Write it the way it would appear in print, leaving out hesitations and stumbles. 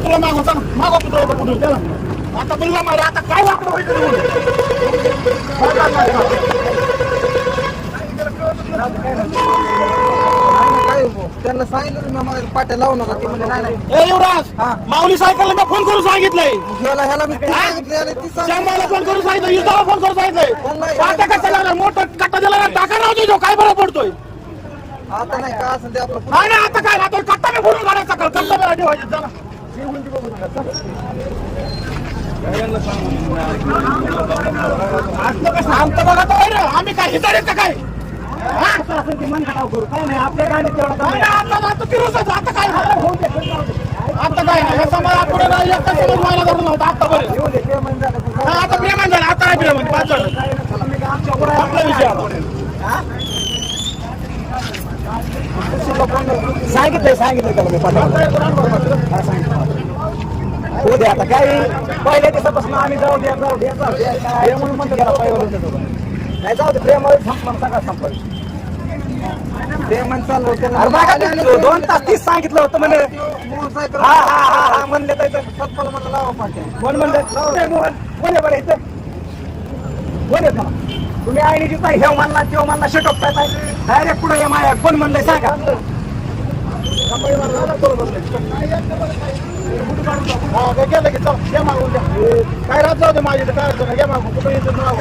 तुला मागू सांग मागो तुला कुठून त्याला आता मुलगा मारे आता काय वाकडं होईल त्यांना सांगितलं ना पाट्या लावू नका ते म्हणजे नाही ए युवराज माऊली सायकलला मी फोन करून सांगितलंय ह्याला मी श्यामाला फोन करून सांगितलं युद्धाला फोन करून सांगितलंय पाट्या कसा लागला मोठा कट्टा दिला ना टाका नव्हतो जो काय बरं पडतोय आता नाही का असं ते आपलं नाही नाही आता काय आता कट्टा मी फोडून काढायचा कट्टा मी ठेवायचा चला आमचं बघा तर आम्ही काय हिताडे का काय आता काय आता काय नाही समाज पुढे एकटा समाज व्हायला धरून नव्हता आता बरं आता प्रेमान झालं आता काय प्रेमान पाच आपला विषय सांगितलं हो दे आता काय पहिल्या दिवसापासून आम्ही जाऊ द्या म्हणून म्हणतो गेला नाही जाऊ दे प्रेमावर सगळं संपल प्रेमान चाललं होतं 2 तास 30 सांगितलं होतं म्हणे म्हणले तर सत्पाला म्हणलं लावा पाट्या कोण म्हणलं कोण आहे बरं इथं कोण येत मला तुम्ही आईने जिथं हे म्हणला तेव्हा म्हणला शेटोपताय डायरेक्ट पुढे या माया कोण म्हणलंय सांगा गेलं की चल घ्या मागून द्या काय राहत जाऊ दे माझी काय अडचण घ्या मागून कुठं येतं काय